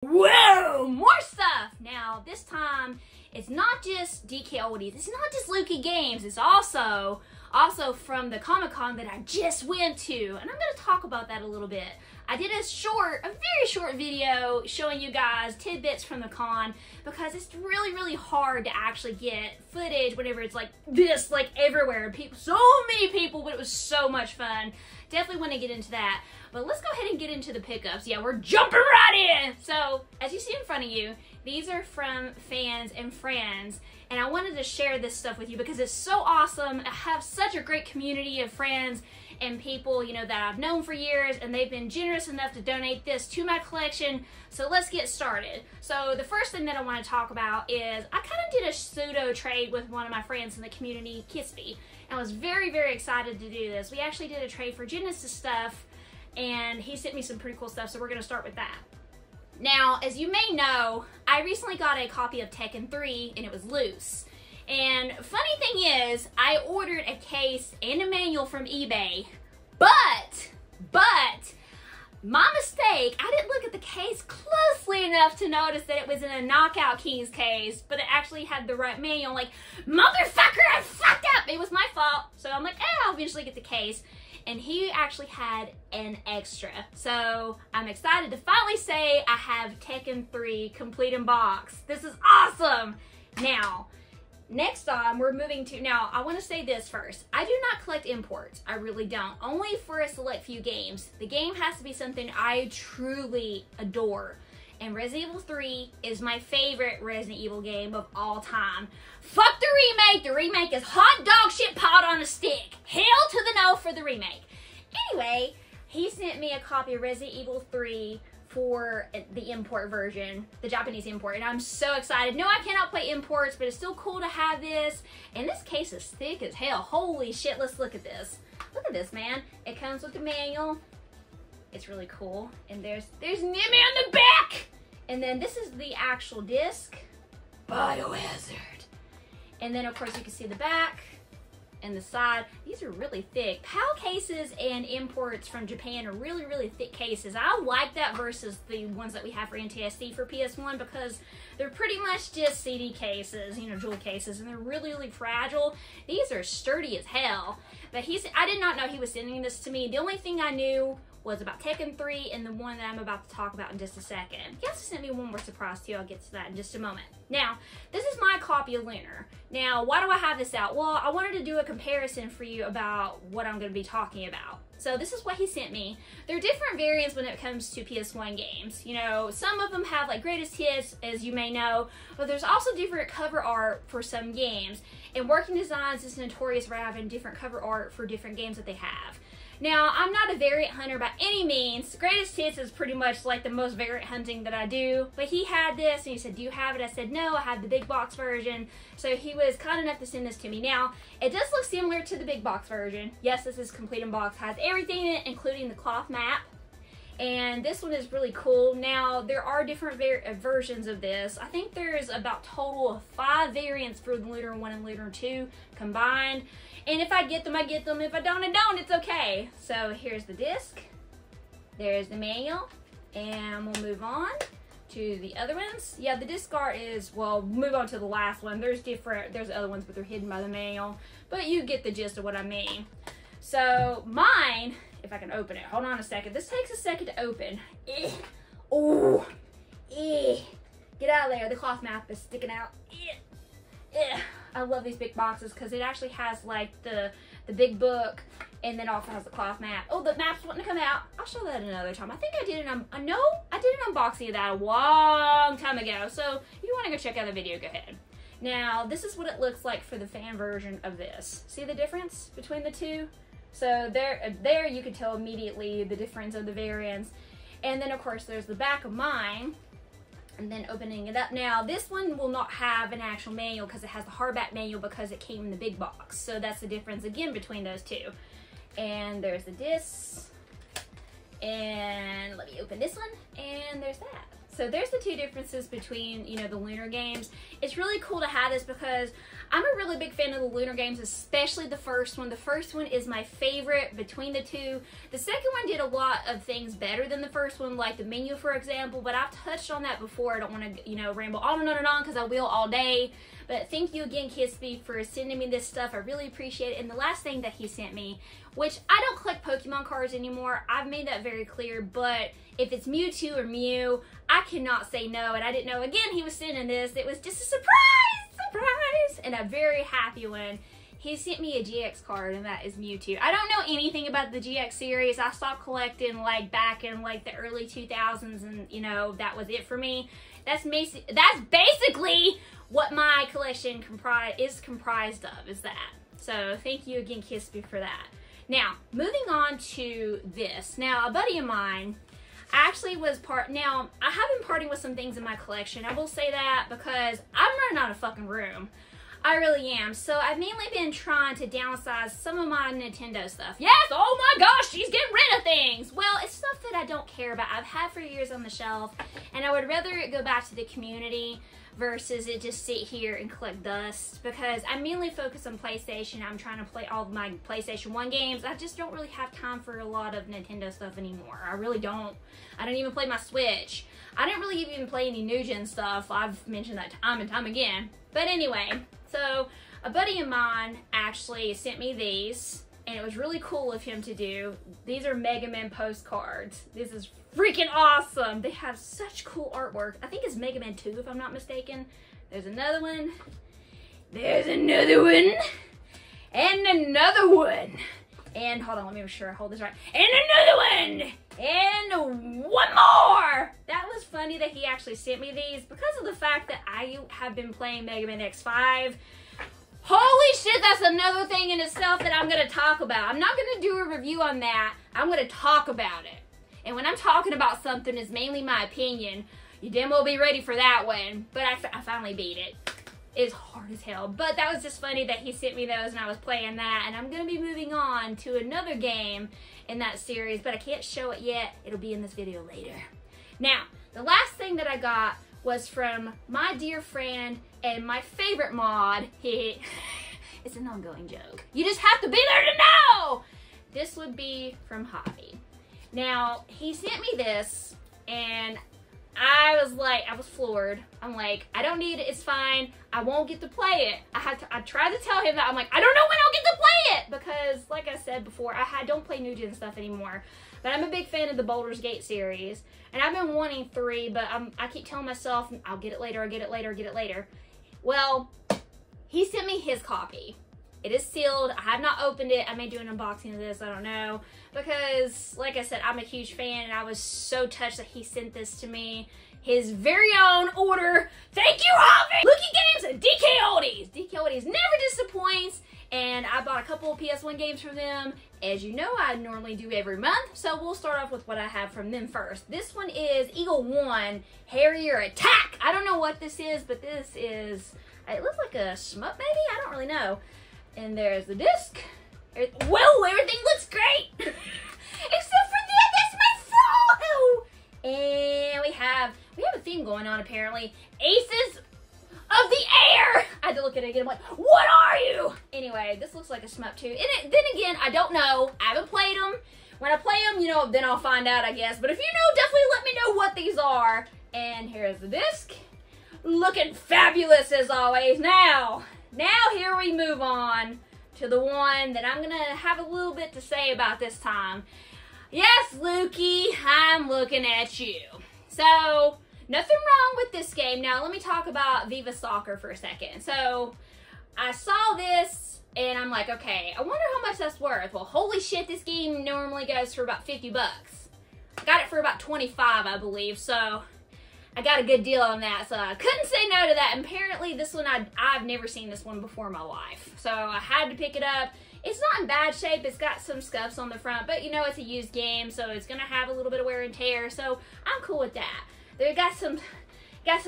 Whoa, more stuff! Now, this time, it's not just DKOldies, it's not just Lukie Games, it's also from the Comic-Con that I just went to, and I'm going to talk about that a little bit. I did a very short video showing you guys tidbits from the con, because it's really hard to actually get footage whenever it's like this, like everywhere. So many people, but it was so much fun. Definitely want to get into that. But let's go ahead and get into the pickups. Yeah, we're jumping right in! So, as you see in front of you, these are from fans and friends, and I wanted to share this stuff with you because it's so awesome. I have such a great community of friends and people, you know, that I've known for years, and they've been generous enough to donate this to my collection. So let's get started. So the first thing that I want to talk about is I kind of did a pseudo trade with one of my friends in the community, Kissby. I was very excited to do this. We actually did a trade for Genesis stuff, and he sent me some pretty cool stuff, so we're going to start with that. Now, as you may know, I recently got a copy of Tekken 3, and it was loose. And funny thing is, I ordered a case and a manual from eBay, but, my mistake, I didn't look at the case closely enough to notice that it was in a Knockout Kings case, but it actually had the right manual. Like, motherfucker, I fucked up! It was my fault. So I'm like, I'll eventually get the case. And he actually had an extra. So I'm excited to finally say I have Tekken 3 complete in box. This is awesome! Now, next on, we're moving to, now I want to say this first. I do not collect imports. I really don't. Only for a select few games. The game has to be something I truly adore. And Resident Evil 3 is my favorite Resident Evil game of all time. Fuck the remake! The remake is hot dog shit pot on a stick. Hell to the no for the remake. Anyway, he sent me a copy of Resident Evil 3 for the import version, the Japanese import, and I'm so excited. No, I cannot play imports, but it's still cool to have this. And this case is thick as hell. Holy shit, let's look at this. Look at this, man. It comes with the manual. It's really cool. And there's Nimmy on the back! And then this is the actual disc. Biohazard. And then, of course, you can see the back and the side. These are really thick. PAL cases and imports from Japan are really thick cases. I like that versus the ones that we have for NTSC for PS1 because they're pretty much just CD cases, you know, jewel cases, and they're really fragile. These are sturdy as hell. But I did not know he was sending this to me. The only thing I knew was about Tekken 3 and the one that I'm about to talk about in just a second. He also sent me one more surprise too. I'll get to that in just a moment. Now, this is my copy of Lunar. Now, why do I have this out? Well, I wanted to do a comparison for you about what I'm going to be talking about. So this is what he sent me. There are different variants when it comes to PS1 games. You know, some of them have like greatest hits, as you may know, but there's also different cover art for some games. And Working Designs is notorious for having different cover art for different games that they have. Now, I'm not a variant hunter by any means. Greatest Hits is pretty much like the most variant hunting that I do. But he had this and he said, do you have it? I said, no, I have the big box version. So he was kind enough to send this to me. Now, it does look similar to the big box version. Yes, this is complete in box. Has everything in it, including the cloth map. And this one is really cool. Now, there are different versions of this. I think there's about total of 5 variants for the Lunar 1 and Lunar 2 combined. And if I get them, I get them. If I don't, I don't. It's okay. So here's the disc. There's the manual. And we'll move on to the other ones. Yeah, the disc art is, well, move on to the last one. There's other ones, but they're hidden by the manual. But you get the gist of what I mean. So mine, if I can open it. Hold on a second. This takes a second to open. Oh, get out of there. The cloth map is sticking out. I love these big boxes because it actually has like the big book and then also has the cloth map. Oh, the map's wanting to come out. I'll show that another time. I think I did an unboxing of that a long time ago. So if you want to go check out the video, go ahead. Now, this is what it looks like for the fan version of this. See the difference between the two? So there you can tell immediately the difference of the variants. And then of course there's the back of mine. And then opening it up. Now, this one will not have an actual manual because it has the hardback manual because it came in the big box. So that's the difference again between those two. And there's the discs. And let me open this one. And there's that. So there's the two differences between, you know, the Lunar games. It's really cool to have this because I'm a really big fan of the Lunar games, especially the first one. The first one is my favorite between the two. The second one did a lot of things better than the first one, like the menu, for example, but I've touched on that before. I don't want to, you know, ramble on and on and on because I will all day. But thank you again, Kispy, for sending me this stuff. I really appreciate it. And the last thing that he sent me, which I don't collect Pokemon cards anymore. I've made that very clear, but if it's Mewtwo or Mew, I cannot say no. And I didn't know, again, he was sending this. It was just a surprise, and a very happy one. He sent me a GX card, and that is Mewtwo. I don't know anything about the GX series. I stopped collecting like back in like the early 2000s, and you know, that was it for me. That's basically what my collection is comprised of, is that. So thank you again, Kispy, for that. Now, moving on to this. Now, a buddy of mine actually was now, I have been parting with some things in my collection. I will say that because I'm running out of fucking room. I really am. So I've mainly been trying to downsize some of my Nintendo stuff. Yes, oh my gosh, she's getting rid of things. Well, it's stuff that I don't care about. I've had for years on the shelf, and I would rather it go back to the community versus it just sit here and collect dust, because I mainly focus on PlayStation. I'm trying to play all of my PlayStation 1 games. I just don't really have time for a lot of Nintendo stuff anymore. I really don't. I don't even play my Switch. I didn't really even play any new gen stuff. I've mentioned that time and time again. But anyway, so a buddy of mine actually sent me these, and it was really cool of him to do. These are Mega Man postcards. This is freaking awesome. They have such cool artwork. I think it's Mega Man 2 if I'm not mistaken. There's another one. There's another one. And another one. And hold on, let me make sure I hold this right. And another one. And one more. That was funny that he actually sent me these because of the fact that I have been playing Mega Man X5. Holy shit, that's another thing in itself that I'm going to talk about. I'm not going to do a review on that. I'm going to talk about it. And when I'm talking about something, it's mainly my opinion. You damn well be ready for that one. But I finally beat it. It's hard as hell. But that was just funny that he sent me those and I was playing that. And I'm going to be moving on to another game in that series. But I can't show it yet. It'll be in this video later. Now, the last thing that I got was from my dear friend and my favorite mod. It's an ongoing joke. You just have to be there to know! This would be from Hobby. Now, he sent me this, and I was floored. I'm like, I don't need it, it's fine. I won't get to play it. I tried to tell him that. I'm like, I don't know when I'll get to play it! Because, like I said before, I don't play new gen stuff anymore. But I'm a big fan of the Baldur's Gate series. And I've been wanting 3, but I keep telling myself, I'll get it later, I'll get it later, I'll get it later. Well, he sent me his copy. It is sealed. I have not opened it. I may do an unboxing of this. I don't know. Because, like I said, I'm a huge fan, and I was so touched that he sent this to me. His very own order. Thank you, Hobby! Lukie Games and DKOldies. DKOldies never disappoints, and I bought a couple of PS1 games from them. As you know, I normally do every month, so we'll start off with what I have from them first. This one is Eagle 1 Harrier Attack. I don't know what this is, but this is, it looks like a shmup maybe? I don't really know. And there's the disc. Whoa, everything looks great! Except for that, that's my photo! And we have a theme going on apparently. Aces of the Air! I had to look at it again, I'm like, what are you? Anyway, this looks like a shmup too. And then again, I don't know. I haven't played them. When I play them, you know, then I'll find out, I guess. But if you know, definitely let me know what these are. And here's the disc. Looking fabulous as always. Now here we move on to the one that I'm going to have a little bit to say about this time. Yes, Lukie, I'm looking at you. So, nothing wrong with this game. Now, let me talk about Viva Soccer for a second. So, I saw this, and I'm like, okay, I wonder how much that's worth. Well, holy shit, this game normally goes for about 50 bucks. I got it for about 25, I believe, so I got a good deal on that, so I couldn't say no to that. And apparently, this one, I've never seen this one before in my life, so I had to pick it up. It's not in bad shape. It's got some scuffs on the front, but you know, it's a used game, so it's gonna have a little bit of wear and tear, so I'm cool with that. They got some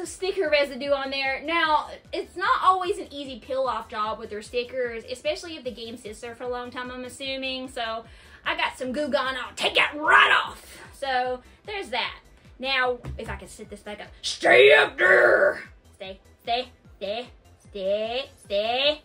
sticker residue on there. Now, it's not always an easy peel-off job with their stickers, especially if the game sits there for a long time, I'm assuming, so I got some goo gone. I'll take that right off. So, there's that. Now, if I can sit this back up. Stay up there! Stay, stay, stay, stay, stay.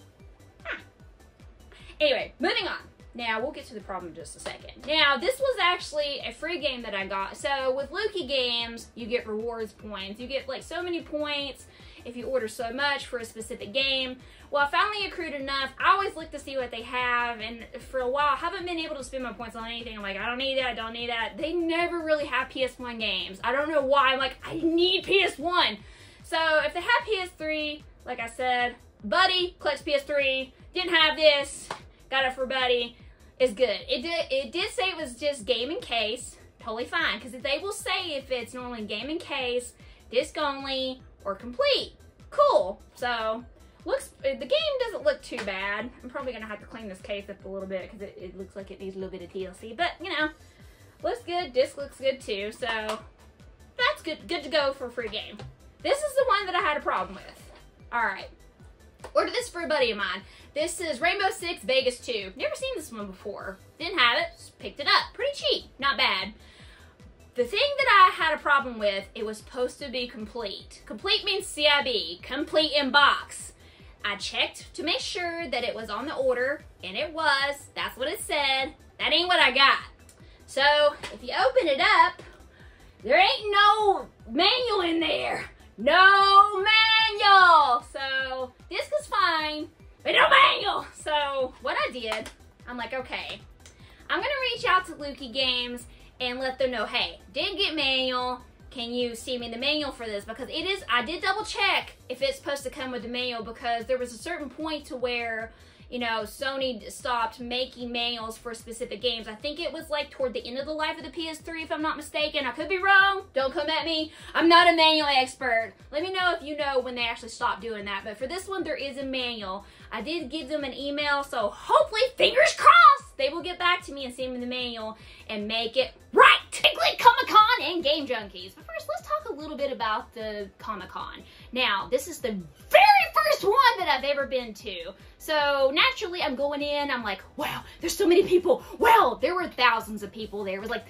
Anyway, moving on. Now, we'll get to the problem in just a second. Now, this was actually a free game that I got. So, with Lukie Games, you get rewards points. You get, like, so many points if you order so much for a specific game. Well, I finally accrued enough. I always look to see what they have, and for a while, I haven't been able to spend my points on anything. I'm like, I don't need that, I don't need that. They never really have PS1 games. I don't know why. I'm like, I need PS1. So, if they have PS3, like I said, Buddy collects PS3, didn't have this, got it for Buddy. Is good. It did say it was just game in case. Totally fine, because they will say if it's normally game in case, disc only, or complete. Cool. So, the game doesn't look too bad. I'm probably gonna have to clean this case up a little bit because it looks like it needs a little bit of TLC. But you know, looks good. Disc looks good too. So that's good. Good to go for a free game. This is the one that I had a problem with. All right. Ordered this for a buddy of mine. This is Rainbow Six Vegas 2. Never seen this one before. Didn't have it. Just picked it up. Pretty cheap. Not bad. The thing that I had a problem with, it was supposed to be complete. Complete means CIB. Complete in box. I checked to make sure that it was on the order, and it was. That's what it said. That ain't what I got. So, if you open it up, there ain't no manual in there. No manual! So, this was fine, but no manual! So, what I did, I'm like, okay, I'm gonna reach out to Lukie Games and let them know, hey, didn't get manual, can you see me the manual for this? Because it is, I did double check if it's supposed to come with the manual, because there was a certain point to where, you know, Sony stopped making manuals for specific games. I think it was like toward the end of the life of the PS3, if I'm not mistaken. I could be wrong. Don't come at me. I'm not a manual expert. Let me know if you know when they actually stopped doing that. But for this one, there is a manual. I did give them an email, so hopefully, fingers crossed, they will get back to me and send me the manual and make it right. Click Comic-Con and Game Junkies. But first, let's talk a little bit about the Comic-Con. Now, this is the very first one that I've ever been to. So naturally, I'm going in, I'm like, wow, there's so many people. Well, there were thousands of people there. It was like,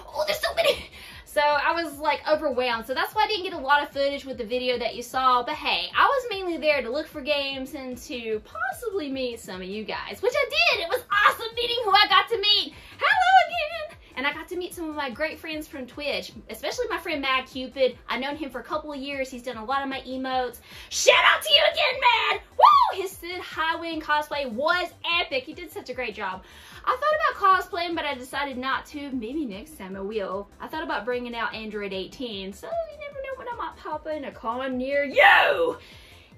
oh, there's so many. So I was like overwhelmed. So that's why I didn't get a lot of footage with the video that you saw. But hey, I was mainly there to look for games and to possibly meet some of you guys, which I did. It was awesome meeting who I got to meet. Hello again. And I got to meet some of my great friends from Twitch, especially my friend Mad Cupid. I've known him for a couple of years. He's done a lot of my emotes. Shout out to you again, Mad! Woo! His Sid Highwing cosplay was epic. He did such a great job. I thought about cosplaying, but I decided not to. Maybe next time I will. I thought about bringing out Android 18, so you never know when I might pop in a con near you.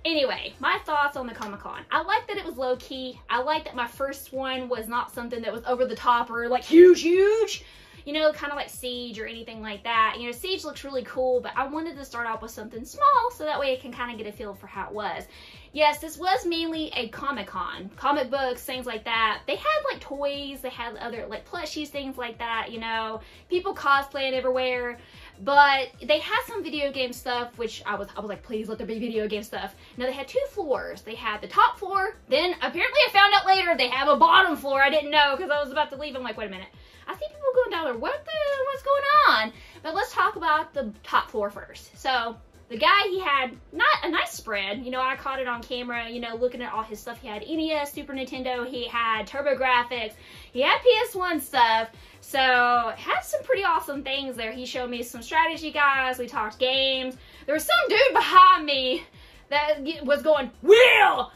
Anyway, my thoughts on the Comic-Con. I like that it was low-key. I like that my first one was not something that was over the top or like huge. You know, kind of like Siege or anything like that. You know, Siege looks really cool, but I wanted to start off with something small so that way I can kind of get a feel for how it was. Yes, this was mainly a Comic-Con. Comic books, things like that. They had like toys, they had other like plushies, things like that, you know. People cosplaying everywhere. But they had some video game stuff, which I was like, please let there be video game stuff. Now they had two floors. They had the top floor, then apparently I found out later they have a bottom floor. I didn't know because I was about to leave. I'm like, wait a minute. I see people going down there. What's going on? But let's talk about the top floor first. So the guy, he had not a nice spread. You know, I caught it on camera, you know, looking at all his stuff. He had NES, Super Nintendo, he had TurboGrafx, he had PS1 stuff. So, had some pretty awesome things there. He showed me some strategy guides, we talked games. There was some dude behind me that was going, Wheel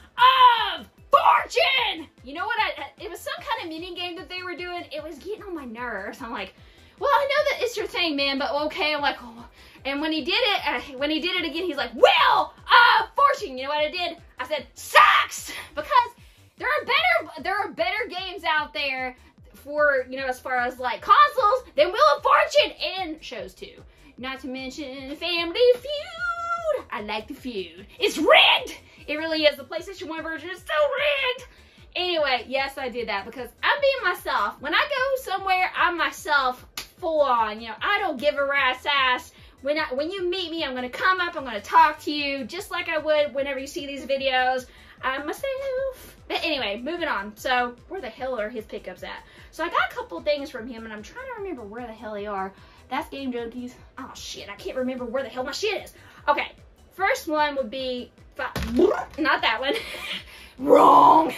of Fortune! You know what, it was some kind of mini game that they were doing. It was getting on my nerves. I'm like, well, I know that it's your thing, man, but okay. I'm like, oh. And when he did it again, he's like, Wheel of Fortune! You know what I did? I said, sucks! Because there are better games out there for, you know, as far as like consoles than Wheel of Fortune and shows too. Not to mention Family Feud. I like the feud. It's rigged! It really is. The PlayStation 1 version is so rigged! Anyway, yes, I did that because I'm being myself. When I go somewhere, I'm myself full on. You know, I don't give a rat's ass. When you meet me, I'm going to come up, I'm going to talk to you just like I would whenever you see these videos. I'm myself. But anyway, moving on. So, where the hell are his pickups at? So, I got a couple things from him, and I'm trying to remember where the hell they are. That's Game Junkies. Oh shit, I can't remember where the hell my shit is. Okay, first one would be, not that one. Wrong.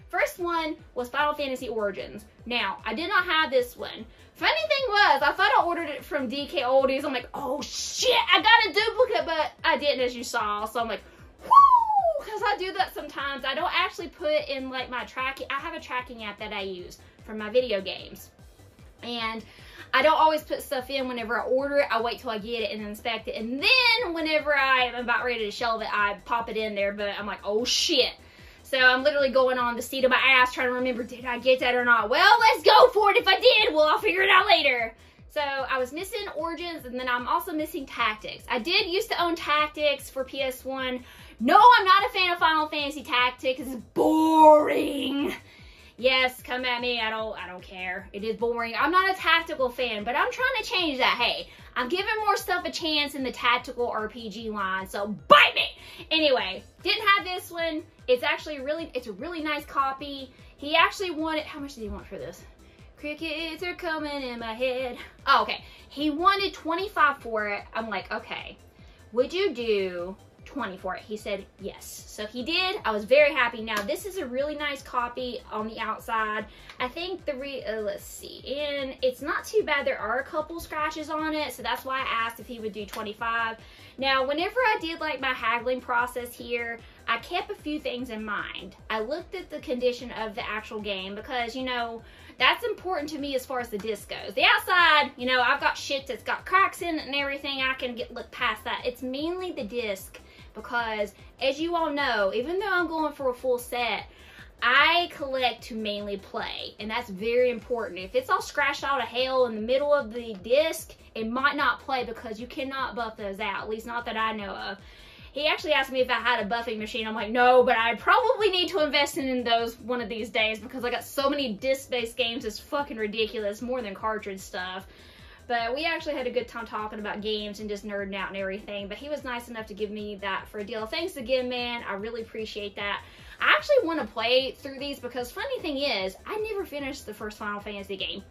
First one was Final Fantasy Origins. Now, I did not have this one. Funny thing was, I thought I ordered it from DKOldies. I'm like, oh shit, I got a duplicate, but I didn't, as you saw. So I'm like, whoo, because I do that sometimes. I don't actually put in like my tracking. I have a tracking app that I use for my video games. And I don't always put stuff in whenever I order it. I wait till I get it and inspect it. And then whenever I am about ready to shelve it, I pop it in there. But I'm like, oh shit. So I'm literally going on the seat of my ass trying to remember, did I get that or not? Well, let's go for it. If I did, well, I'll figure it out later. So I was missing Origins, and then I'm also missing Tactics. I did used to own Tactics for PS1. No, I'm not a fan of Final Fantasy Tactics. It's boring. Yes, come at me. I don't care. It is boring. I'm not a tactical fan, but I'm trying to change that. Hey, I'm giving more stuff a chance in the tactical RPG line, so bite me. Anyway, didn't have this one. It's actually it's a really nice copy. He actually wanted, how much did he want for this? Crickets are coming in my head. Oh, okay. He wanted 25 for it. I'm like, okay, would you do 20 for it? He said yes. So he did. I was very happy. Now, this is a really nice copy on the outside. I think let's see, and it's not too bad. There are a couple scratches on it, so that's why I asked if he would do 25. Now, whenever I did like my haggling process here, I kept a few things in mind. I looked at the condition of the actual game because, you know, that's important to me as far as the disc goes. The outside, you know, I've got shit that's got cracks in it and everything. I can look past that. It's mainly the disc because, as you all know, even though I'm going for a full set, I collect to mainly play, and that's very important. If it's all scratched out of hell in the middle of the disc, it might not play because you cannot buff those out, at least not that I know of. He actually asked me if I had a buffing machine. I'm like, no, but I probably need to invest in those one of these days because I got so many disc-based games. It's fucking ridiculous, more than cartridge stuff. But we actually had a good time talking about games and just nerding out and everything. But he was nice enough to give me that for a deal. Thanks again, man. I really appreciate that. I actually want to play through these because funny thing is, I never finished the first Final Fantasy game.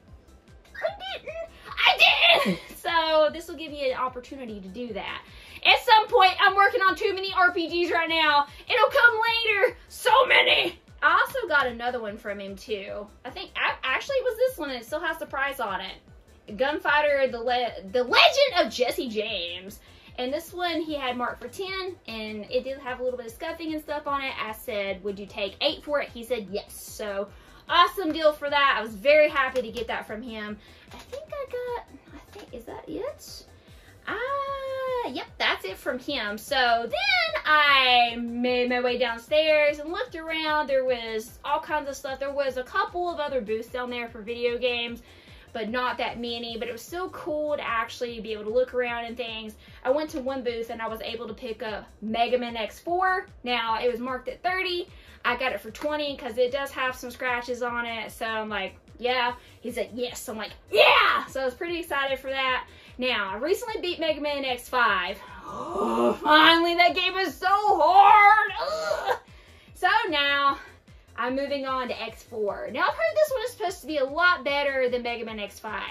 I didn't! So this will give you an opportunity to do that. At some point, I'm working on too many RPGs right now. It'll come later. So many! I also got another one from him too. I think, actually it was this one and it still has the price on it. Gunfighter, the Legend of Jesse James. And this one he had marked for 10, and it did have a little bit of scuffing and stuff on it. I said, would you take 8 for it? He said yes. So, awesome deal for that. I was very happy to get that from him. Is that it? Yep, that's it from him. So, then I made my way downstairs and looked around. There was all kinds of stuff. There was a couple of other booths down there for video games, but not that many, but it was still cool to actually be able to look around and things. I went to one booth and I was able to pick up Mega Man X4. Now, it was marked at 30. I got it for 20 because it does have some scratches on it. So I'm like, yeah. He said, yes. I'm like, yeah. So I was pretty excited for that. Now, I recently beat Mega Man X5. Oh, finally, that game is so hard. Ugh. So now, I'm moving on to X4. Now, I've heard this one is supposed to be a lot better than Mega Man X5.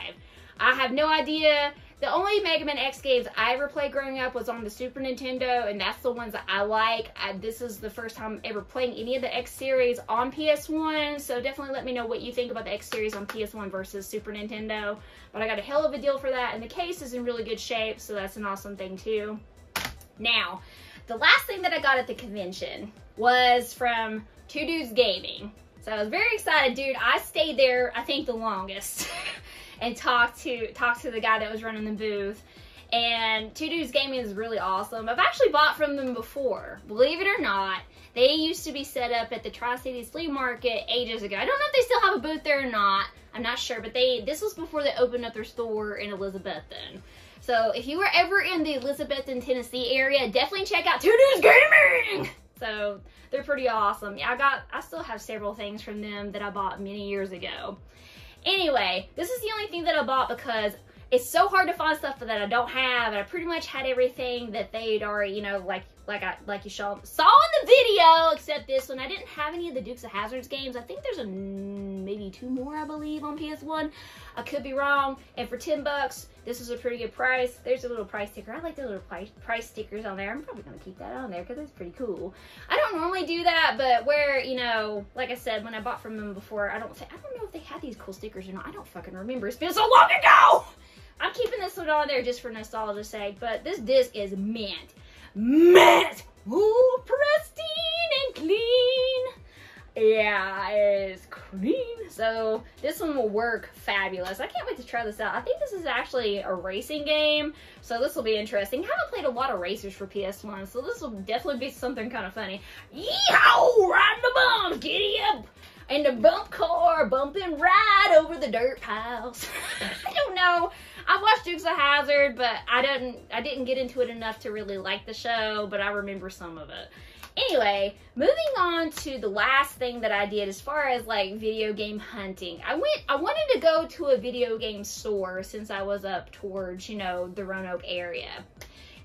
I have no idea. The only Mega Man X games I ever played growing up was on the Super Nintendo, and that's the ones that I like. This is the first time ever playing any of the X series on PS1, so definitely let me know what you think about the X series on PS1 versus Super Nintendo. But I got a hell of a deal for that, and the case is in really good shape, so that's an awesome thing too. Now, the last thing that I got at the convention was from Two Dudes Gaming. So I was very excited, dude. I stayed there, I think, the longest. And talked to the guy that was running the booth. And Two Dudes Gaming is really awesome. I've actually bought from them before. Believe it or not, they used to be set up at the Tri-Cities Flea Market ages ago. I don't know if they still have a booth there or not. I'm not sure, but this was before they opened up their store in Elizabethton. So if you were ever in the Elizabethton, Tennessee area, definitely check out Two Dudes Gaming! So they're pretty awesome. Yeah, I still have several things from them that I bought many years ago. Anyway, this is the only thing that I bought because it's so hard to find stuff that I don't have, and I pretty much had everything that they'd already, you know, like you saw in the video, except this one. I didn't have any of the Dukes of Hazzard's games. I think there's maybe maybe 2 more, I believe, on PS1. I could be wrong. And for $10, this is a pretty good price. There's a little price sticker. I like the little price stickers on there. I'm probably going to keep that on there because it's pretty cool. I don't normally do that, but where, you know, like I said, when I bought from them before, I don't know if they had these cool stickers or not. I don't fucking remember. It's been so long ago! I'm keeping this one on there just for nostalgia's sake, but this disc is mint. Mint! Ooh, pristine and clean. Yeah, it is clean. So this one will work fabulous. I can't wait to try this out. I think this is actually a racing game, so this will be interesting. I haven't played a lot of racers for PS1, so this will definitely be something kind of funny. Yeehaw! Riding the bumps, giddy up! And the bump car bumping right over the dirt piles. I don't know. I watched Dukes of Hazzard, but I didn't get into it enough to really like the show, but I remember some of it. Anyway, moving on to the last thing that I did as far as like video game hunting. I wanted to go to a video game store since I was up towards, you know, the Roanoke area.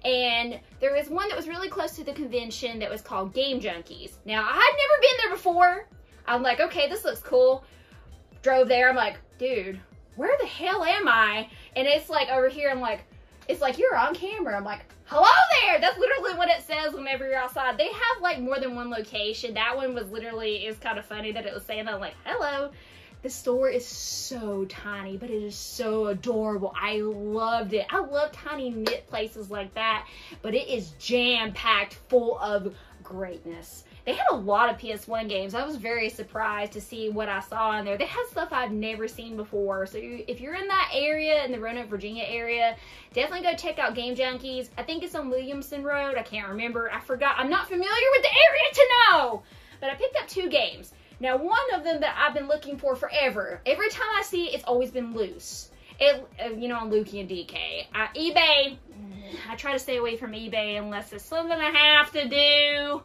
And there was one that was really close to the convention that was called Game Junkies. Now, I had never been there before. I'm like, okay, this looks cool. Drove there, I'm like, dude, where the hell am I? And it's like over here, I'm like, it's like you're on camera. I'm like, hello there. That's literally what it says whenever you're outside. They have like more than one location. That one was literally, it was kind of funny that it was saying that. I'm like, hello. The store is so tiny, but it is so adorable. I loved it. I love tiny knit places like that, but it is jam-packed full of greatness. They had a lot of PS1 games. I was very surprised to see what I saw in there. They had stuff I've never seen before. So if you're in that area, in the Roanoke, Virginia area, definitely go check out Game Junkies. I think it's on Williamson Road. I can't remember. I forgot. I'm not familiar with the area to know. But I picked up 2 games. Now, one of them that I've been looking for forever. Every time I see it, it's always been loose. You know, on Lukie and DK. eBay, I try to stay away from eBay unless it's something I have to do.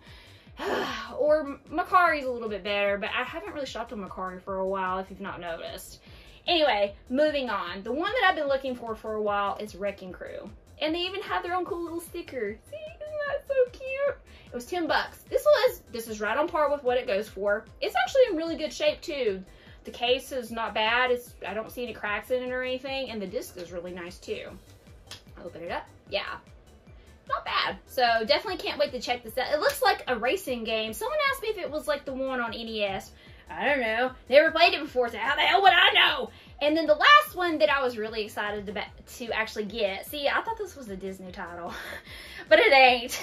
Or Macari's a little bit better, but I haven't really shopped on Macari for a while, if you've not noticed. Anyway, moving on. The one that I've been looking for a while is Wrecking Crew. And they even have their own cool little sticker. See, isn't that so cute? It was $10. This is right on par with what it goes for. It's actually in really good shape too. The case is not bad. I don't see any cracks in it or anything, and the disc is really nice too. Open it up. Yeah. Not bad. So definitely can't wait to check this out. It looks like a racing game. Someone asked me if it was like the one on NES. I don't know. Never played it before, so how the hell would I know? And then the last one that I was really excited to actually get. See, I thought this was a Disney title, but it ain't.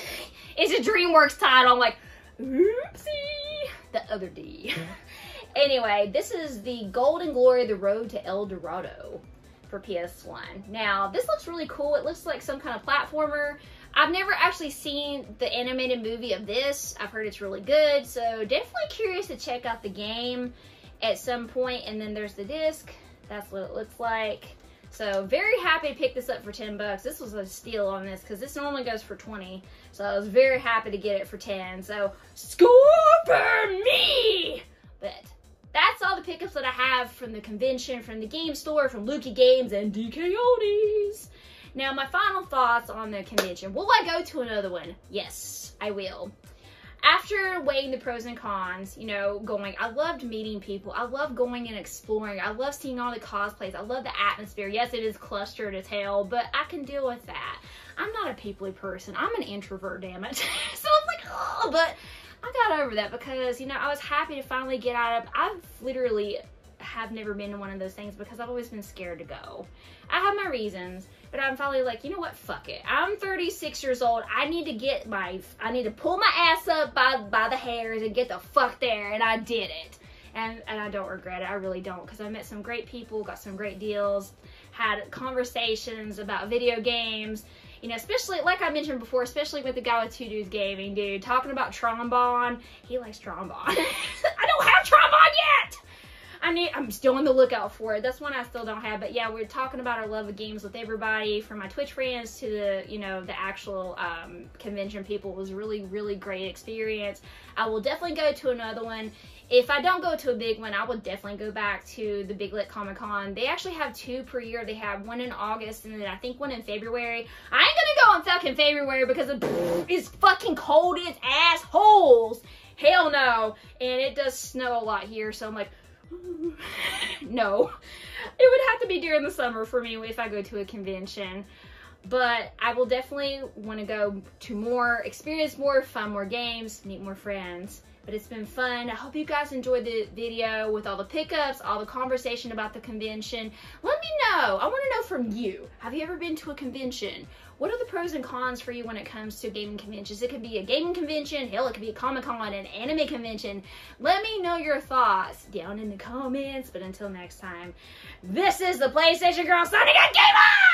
It's a DreamWorks title. I'm like, oopsie. The other D. Anyway, this is the Golden Glory, The Road to El Dorado for PS1. Now, this looks really cool. It looks like some kind of platformer. I've never actually seen the animated movie of this. I've heard it's really good, so definitely curious to check out the game at some point. And then there's the disc. That's what it looks like. So very happy to pick this up for $10. This was a steal on this because this normally goes for 20. So I was very happy to get it for 10. So score for me! But that's all the pickups that I have from the convention, from the game store, from Lukie Games and DKOldies. Now, my final thoughts on the convention. Will I go to another one? Yes, I will. After weighing the pros and cons, you know, going, I loved meeting people. I love going and exploring. I love seeing all the cosplays. I love the atmosphere. Yes, it is clustered as hell, but I can deal with that. I'm not a peoply person. I'm an introvert, damn it. So I'm like, oh, but I got over that because, you know, I was happy to finally get out of, I've literally have never been to one of those things because I've always been scared to go. I have my reasons, but I'm finally like, you know what, fuck it. I'm 36 years old. I need to pull my ass up by the hairs and get the fuck there, and I did it. And I don't regret it. I really don't, because I met some great people, got some great deals, had conversations about video games. You know, especially, like I mentioned before, especially with the guy with Two Dudes Gaming, dude, talking about trombone. He likes trombone. I don't have trombone yet! I'm still on the lookout for it. That's one I still don't have. But yeah, we're talking about our love of games with everybody, from my Twitch friends to the, you know, the actual convention people. It was a really, really great experience. I will definitely go to another one. If I don't go to a big one, I will definitely go back to the Big Lit Comic Con. They actually have 2 per year. They have one in August and then I think one in February. I ain't gonna go in fucking February because it's fucking cold as assholes. Hell no. And it does snow a lot here, so I'm like, No. It would have to be during the summer for me if I go to a convention. But I will definitely want to go to more, experience more, fun more games, meet more friends. But it's been fun. I hope you guys enjoyed the video with all the pickups, all the conversation about the convention. Let me know. I want to know from you. Have you ever been to a convention? What are the pros and cons for you when it comes to gaming conventions? It could be a gaming convention. Hell, it could be a Comic-Con, an anime convention. Let me know your thoughts down in the comments. But until next time, this is the PlayStation Girl signing out. Game on!